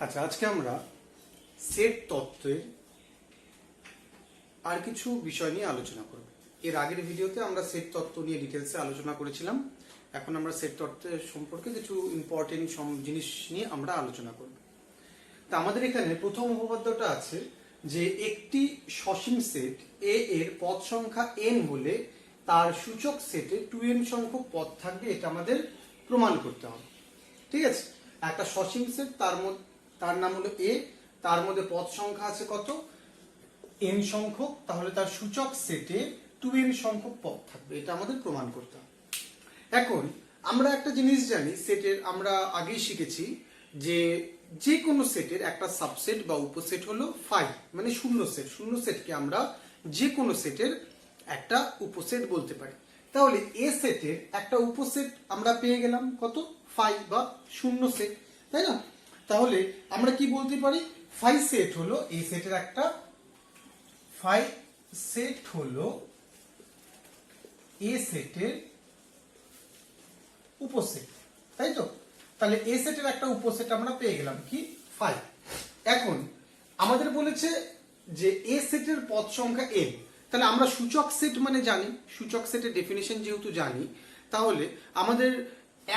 আচ্ছা, আজকে আমরা সেট তত্ত্বের আর কিছু বিষয় নিয়ে আলোচনা করব। এর আগের ভিডিওতে আমরা সেট তত্ত্ব নিয়ে ডিটেলসে আলোচনা করেছিলাম। এখন আমরা সেট তত্ত্বের সম্পর্কে কিছু ইম্পর্টেন্ট জিনিস নিয়ে আমরা আলোচনা করব। তা আমাদের এখানে প্রথম উপপাদ্যটা আছে যে একটি সসীম সেট এ এর পদ সংখ্যা n হলে তার সূচক সেটে 2n সংখ্যক পদ থাকবে, এটা আমাদের প্রমাণ করতে হবে। ঠিক আছে, একটা সসীম সেট, তার নাম হলো এ, তার মধ্যে পদ সংখ্যা আছে কত, n সংখ্যক, তাহলে তার সূচক সেটে 2n সংখ্যক পদ থাকবে, এটা আমাদের প্রমাণ করতে হবে। এখন আমরা একটা জিনিস জানি, সেটের আমরা আগেই শিখেছি যে যে কোনো সেটের একটা সাবসেট বা উপসেট হলো ফাই, মানে শূন্য সেট। শূন্য সেটকে আমরা যে কোনো সেটের একটা উপসেট বলতে পারি। তাহলে এ সেটের একটা উপসেট আমরা পেয়ে গেলাম কত, ফাই বা শূন্য সেট, তাই না? তাহলে আমরা কি বলতে পারি, ফাই সেট হলো এই সেটের একটা, ফাই সেট হলো এ সেটের উপসেট, তাই তো? তাহলে এ সেটের একটা উপসেট আমরা পেয়ে গেলাম কি, ফাই। এখন আমাদের বলেছে যে এ সেটের পদ সংখ্যা n, তাহলে আমরা সূচক সেট মানে জানি, সূচক সেটের ডেফিনিশন যেহেতু জানি, তাহলে আমাদের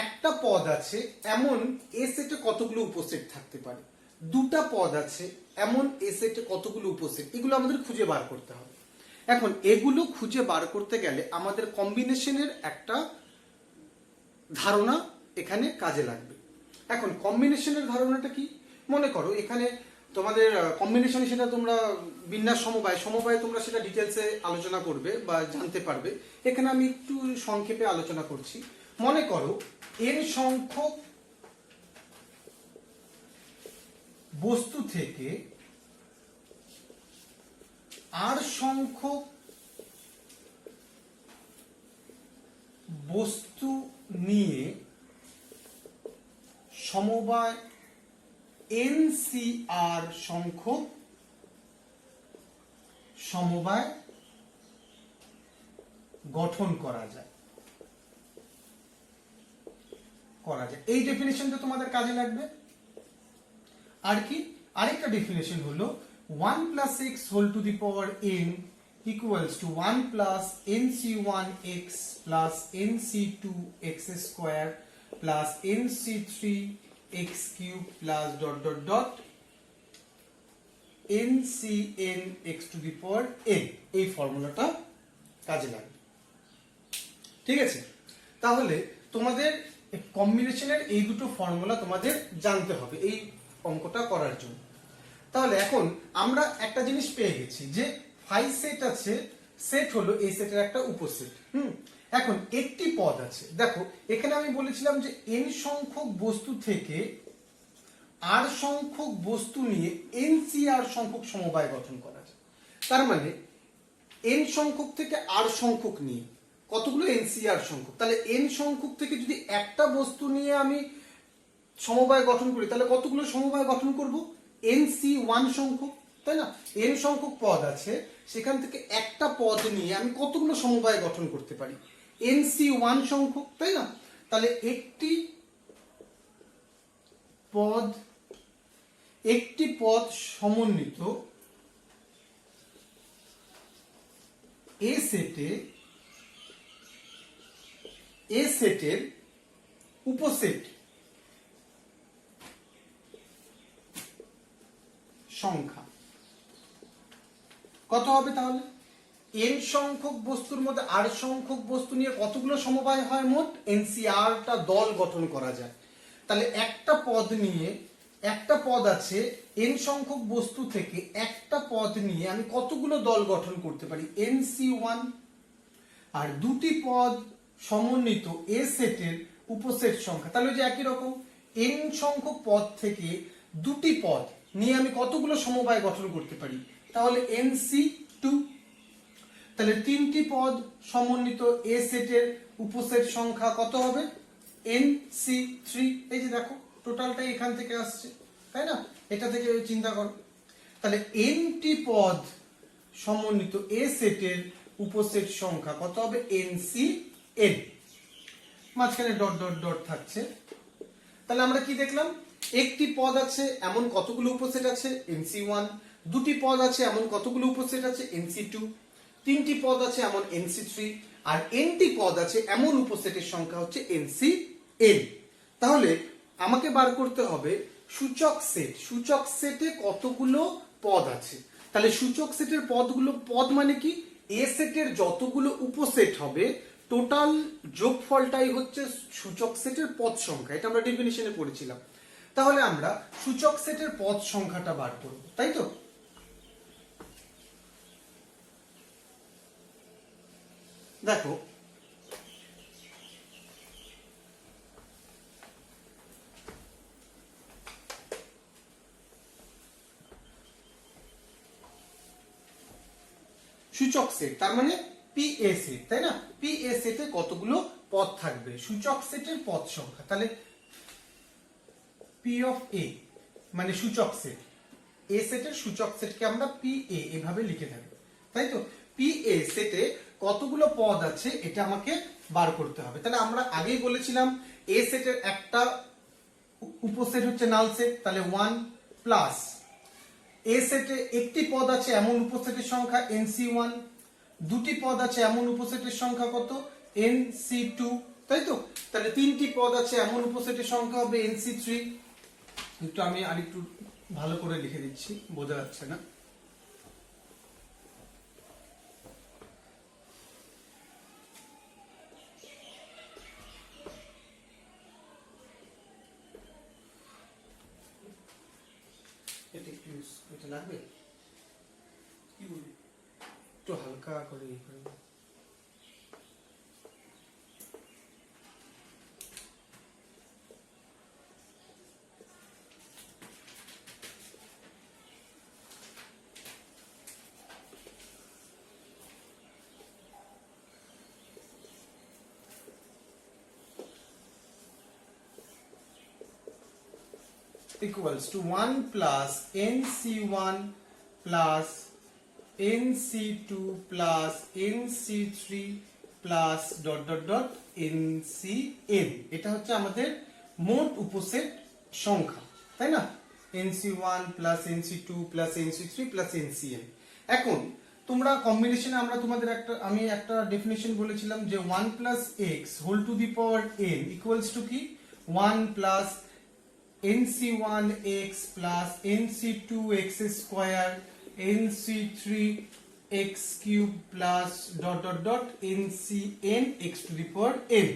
একটা পদ আছে এমন এ সেটে কতগুলো উপসেট থাকতে পারে, দুটা পদ আছে এমন এ সেটে কতগুলো উপসেট, এগুলো আমাদের খুঁজে বার করতে হবে। এখন এগুলো খুঁজে বার করতে গেলে আমাদের কম্বিনেশনের একটা ধারণা এখানে কাজে লাগবে। এখন কম্বিনেশনের ধারণাটা কি, মনে করো এখানে তোমাদের কম্বিনেশন, সেটা তোমরা বিন্যাস সমবায় তোমরা সেটা ডিটেলসে আলোচনা করবে বা জানতে পারবে। এখানে আমি একটু সংক্ষেপে আলোচনা করছি। মনে করো n সংখ্যক বস্তু থেকে r সংখ্যক বস্তু নিয়ে সমবায় NCR সংখ্যক সমবায় গঠন করা যায়। এই ডেফিনেশনটা তোমাদের কাজে লাগবে। আর কি, আরেকটা ডেফিনেশন হলো 1 plus x whole to the power n equals to 1 plus nc1x plus nc2x square plus nc3x cube plus dot dot dot ncnx to the power n, এই ফর্মুলাটা কাজে লাগবে। ঠিক আছে, তাহলে তোমাদের কম্বিনেশনের এই দুটো ফর্মুলা তোমাদের জানতে হবে এই অঙ্কটা করার জন্য। তাহলে এখন আমরা একটা জিনিস পেয়ে গেছি যে ফাই সেট আছে, সেট হলো এই সেটের একটা উপসেট। এখন একটি পদ আছে, দেখো এখানে আমি বলেছিলাম যে n সংখ্যক বস্তু থেকে r সংখ্যক বস্তু নিয়ে NCR সংখ্যক সমবায় গঠন করা যায়। তার মানে n সংখ্যক থেকে r সংখ্যক নিয়ে কতগুলো NCR সংখ্যক, তাহলে n সংখ্যক থেকে যদি একটা বস্তু নিয়ে আমি সমবায় গঠন করি, তাহলে কতগুলো সমবায় গঠন করব, NC1 সংখ্যক, তাই না? n সংখ্যক পদ আছে, সেখান থেকে একটা পদ নিয়ে আমি কতগুলো সমবায় গঠন করতে পারি, NC1 সংখ্যক, তাই না? তাহলে একটি পদ সমন্বিত এ সেটের উপসেট সংখ্যা কত হবে, তাহলে n সংখ্যক বস্তুর মধ্যে r সংখ্যক বস্তু নিয়ে কতগুলো সমবায় হয়, মোট NCRটা দল গঠন করা যায়। তাহলে একটা পদ নিয়ে, একটা পদ আছে n সংখ্যক বস্তু থেকে একটা পদ নিয়ে আমি কতগুলো দল গঠন করতে পারি, NC1। আর দুটি পদ সমন্বিত এ সেটের উপসেট সংখ্যা, তাহলে যে একই রকম n সংখ্যক পদ থেকে দুটি পদ নিয়ে আমি কতগুলো সমবায় গঠন করতে পারি, তাহলে NC2। তাহলে তিনটি পদ সমন্বিত এ সেটের উপসেট সংখ্যা কত হবে, NC3। এই যে দেখো টোটালটাই এখান থেকে আসছে, তাই না? এটা থেকে চিন্তা করো। তাহলে nটি পদ সমন্বিত এ সেটের উপসেট সংখ্যা কত হবে, NCN। মাঝখানে ডট ডট ডট থাকছে। তাহলে আমরা কি দেখলাম, একটি পদ আছে এমন কতগুলো উপসেট আছে NC1, দুটি পদ আছে এমন কতগুলো উপসেট আছে NC2, তিনটি পদ আছে এমন NC3, আর nটি পদ আছে এমন উপসেটের সংখ্যা হচ্ছে NCn। তাহলে আমাকে বার করতে হবে সূচক সেট, সূচক সেটে কতগুলো পদ আছে। তাহলে সূচক সেটের পদগুলো, পদ মানে কি, এ সেটের যতগুলো উপসেট হবে টোটাল যোগফলটাই হচ্ছে সূচক সেটের পদ সংখ্যা। এটা আমরা ডেফিনিশনে পড়েছিলাম। তাহলে আমরা সূচক সেটের পদ সংখ্যাটা বার করব, তাই তো। দেখো সূচক সেট তার মানে PA সেট, তাই না। PA সেটে কতগুলো পদ থাকবে, সূচক সেটের পদ সংখ্যা। তাহলে P of A মানে সূচক সেট, A সেটের সূচক সেটকে আমরা PA এভাবে লিখে থাকি, তাই তো। PA সেটে কতগুলো পদ আছে এটা আমাকে বার করতে হবে। তাহলে আমরা আগেই বলেছিলাম A সেটের একটা উপসেট হচ্ছে নাল সেট, তাহলে 1 প্লাস এ সেটে একটি পদ আছে এমন উপসেটের সংখ্যা NC1, দুটি পদ আছে এমন উপসেটের সংখ্যা কত NC2, তাই তো। তাহলে তিনটি পদ আছে এমন উপসেটের সংখ্যা হবে NC3। একটু আমি আরেকটু ভালো করে লিখে দিচ্ছি, বোঝা যাচ্ছে না। এটা লাগবে একটু হালকা করে ই করে। equals to 1 plus NC1 plus NC2 plus NC3 plus dot dot dot NCn। এটা হচ্ছে আমাদের মোট উপসেট সংখ্যা, তাই না। NC1 plus NC2 plus NC3 plus NCn। এখন তোমরা কম্বিনেশনে আমি একটা ডেফিনিশন বলেছিলাম যে 1 plus x whole to the power n equals to কি 1 plus NC1x plus NC2x square NC3 x cube plus dot dot dot NCn x to the power n।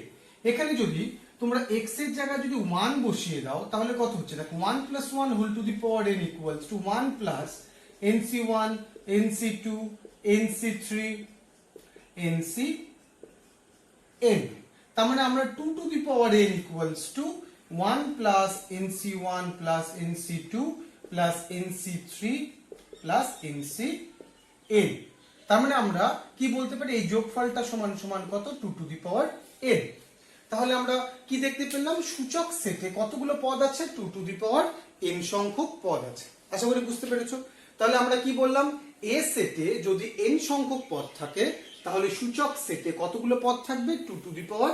এখানে যদি তোমরা x এর জায়গায় যদি 1 বসিয়ে দাও তাহলে কত হচ্ছে, দেখো 1 plus 1 whole to the power n equals to 1 plus NC1 NC2 NC3 NCn। তার মানে আমরা 2 to the power n equals to 1 plus NC1 plus NC2 plus NC3 plus NCn। তার মানে আমরা কি বলতে পারি, এই যোগফলটা সমান সমান কত 2 to the power n। তাহলে আমরা কি দেখতে পেলাম, সূচক সেটে কতগুলো পদ আছে 2 to the power n সংখ্যক পদ আছে। আশা করি বুঝতে পেরেছো। তাহলে আমরা কি বললাম, এ সেটে যদি n সংখ্যক পদ থাকে তাহলে সূচক সেটে কতগুলো পদ থাকবে 2 to the power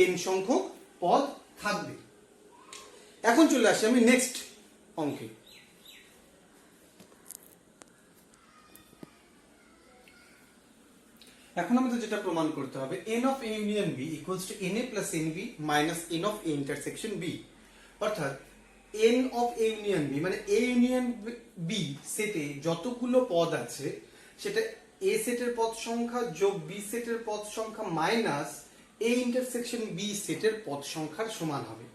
n সংখ্যক পদ থাকবে। এখন চলে আসি আমি নেক্সট অঙ্কে। এখন আমাদের যেটা প্রমাণ করতে হবে n of a union b equals to na plus nb minus n of a intersection b। অর্থাৎ n of a union b মানে a union b সেটে যতগুলো পদ আছে সেটা a সেটের পদ সংখ্যা যোগ b সেটের পদ সংখ্যা মাইনাস a intersection b সেটের পদ সংখ্যার সমান হবে।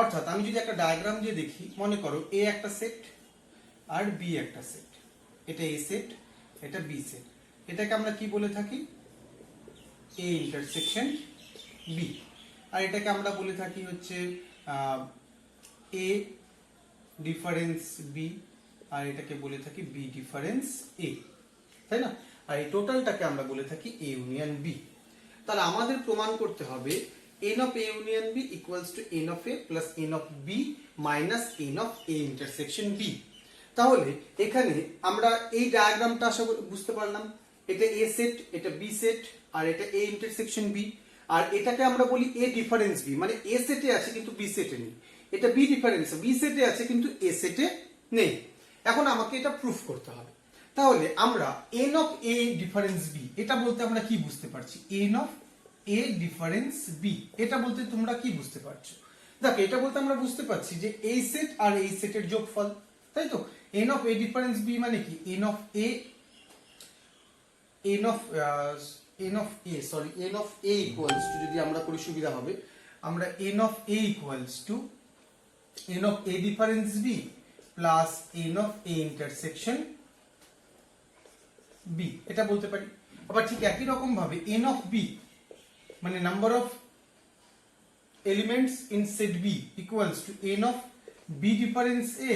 অর্থাৎ আমি যদি একটা ডায়াগ্রাম দিয়ে দেখি, মনে করো a একটা সেট আর b একটা সেট, এটা a সেট এটা b সেট, এটাকে আমরা কি বলে থাকি a ইন্টারসেকশন b, আর এটাকে আমরা বলে থাকি হচ্ছে a ডিফারেন্স b, আর এটাকে বলে থাকি b ডিফারেন্স a, তাই না। আর এই টোটালটাকে আমরা বলে থাকি a ইউনিয়ন b। তাহলে আমাদের প্রমাণ করতে হবে n of a union b equals to n of a plus n of b minus n of a intersection b। তাহলে এখানে আমরা এই ডায়াগ্রামটা আশা করি বুঝতে পারলাম, এটা a সেট এটা b সেট আর এটা a ইন্টারসেকশন b, আর এটাকে আমরা বলি a ডিফারেন্স b মানে a সেটে আছে কিন্তু b সেটে নেই। এটা বি ডিফারেন্স বি সেটে আছে কিন্তু এ সেটে নেই। এখন আমাকে এটা প্রুফ করতে হবে। তাহলে আমরা n of A difference B এটা বলতে আমরা কি বুঝতে পারছি? N of A difference B এটা বলতে তোমরা কি বুঝতে পারছো? দেখো এটা বলতে আমরা বুঝতে পারছি যে এই সেট আর এই সেটের যোগফল, তাই তো? N of A difference B মানে কি? N of A equals to, যদি আমরা করি সুবিধা হবে, আমরা n of A equals to n of A difference B plus n of A intersection B এটা বলতে পারি। আবার ঠিক একই রকম ভাবে এন অফ বি মানে number of elements in set B equals to n of B difference A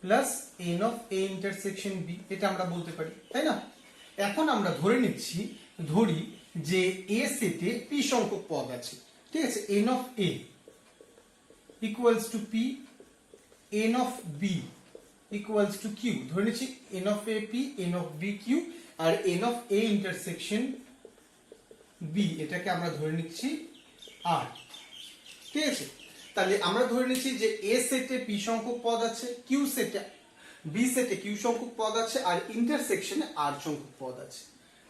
plus n of A intersection B এটা আমরা বলতে পারি, তাই না? এখন আমরা ধরি যে এ সেটে পি সংখ্যক পদ আছে, ঠিক আছে? N of A equals to P, n of B equals to Q, ধরে নিচ্ছি n of A P, n of B Q, আর n of A intersection B এটাকে আমরা ধরে নিচ্ছি আর, ঠিক আছে? তাহলে আমরা ধরে নিচ্ছি যে এ সেটে পি সংখ্যক পদ আছে, কিউ সেটে বি সেটে কিউ সংখ্যক পদ আছে, আর ইন্টারসেকশনে আর সংখ্যক পদ আছে,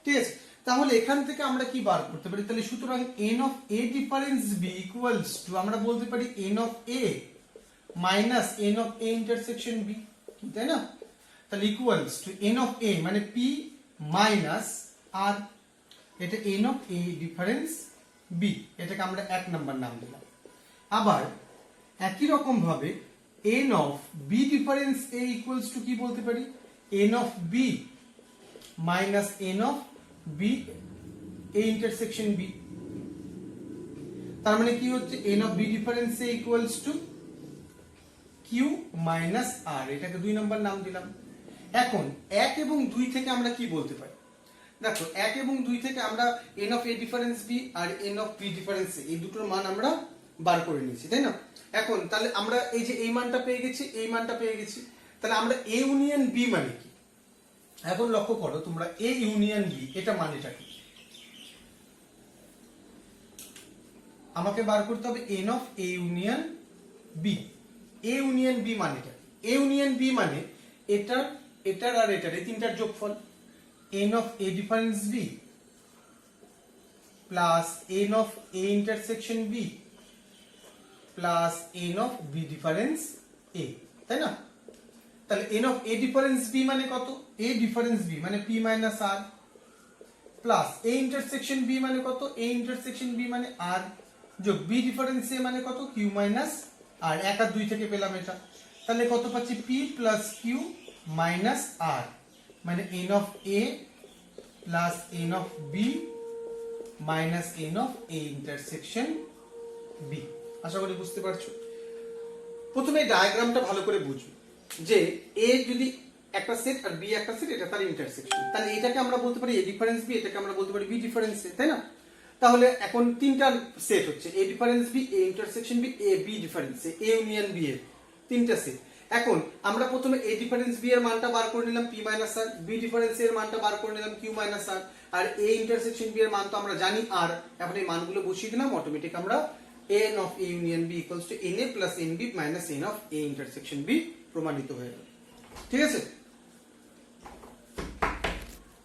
ঠিক আছে? তাহলে এখান থেকে আমরা কি বার করতে পারি? তাহলে সুতরাং n of A difference B equals to আমরা বলতে পারি n of A minus n of A intersection B, তাই না? তাহলে equals to n of A মানে পি মাইনাস আর, এটা n of A difference B, এটাকে আমরা 1 নাম্বার নাম দিলাম। আবার একই রকম ভাবে n of B difference A equals to কি বলতে পারি? N of B minus n of B A intersection B. তার মানে কি হচ্ছে? N of B difference A equals to Q minus R, এটাকে 2 নাম্বার নাম দিলাম। এখন 1 এবং 2 থেকে আমরা কি বলতে পারি? দেখো 1 এবং 2 থেকে আমরা n of A difference B আর n of B difference A এই দুটোর মান আমরা বার করে নিয়েছি, তাই না? এখন তাহলে আমরা এই যে এই মানটা পেয়ে গেছি, এই মানটা পেয়ে গেছি, তাহলে আমরা এ ইউনিয়ন বি মানে কি? এখন লক্ষ্য করো তোমরা, এ ইউনিয়ন বি এটা মানেটা কি? আমাকে বার করতে হবে n of A union B. A union B মানেটা কি? এ ইউনিয়ন বি মানে এটার আর এটার এই তিনটার যোগফল, n of A difference B plus n of A intersection B plus n of B difference A, তাই না? তাহলে n of A difference B মানে কত? এ ডিফারেন্স বি মানে P minus R, plus A intersection B মানে কত? এ intersection B মানে আর, যোগ বি ডিফারেন্স এ মানে কত? কিউ মাইনাস আর, 1 আর 2 থেকে পেলাম এটা। তাহলে কত পাচ্ছি? P plus Q minus R, মানে n of A plus n of B minus n of A intersection B. আশা করি বুঝতে পারছো। প্রথমে ডায়াগ্রামটা ভালো করে বুঝো যে এ যদি একটা সেট আর বি একটা সেট, এটা তার ইন্টারসেকশন, তাহলে এটাকে আমরা বলতে পারি এ ডিফারেন্স বি, এটাকে আমরা বলতে পারি বি ডিফারেন্স এ, তাই না? তাহলে এখন তিনটা সেট হচ্ছে A difference B, A intersection B, A B difference A, A union B এর তিনটা সেট। এখন আমরা প্রথমে এ ডিফারেন্স বি এর মানটা বার করে নিলাম P minus R, B difference এর মানটা বার করে নিলাম কিউ মাইনাস আর, আর এ ইন্টারসেকশন বি এর মান তো আমরা জানি আর। এখন এই মানগুলো বসিয়ে দিলাম, অটোমেটিক আমরা n of A union B equals to n A plus n B minus n of A intersection B প্রমাণিত হয়ে গেল, ঠিক আছে?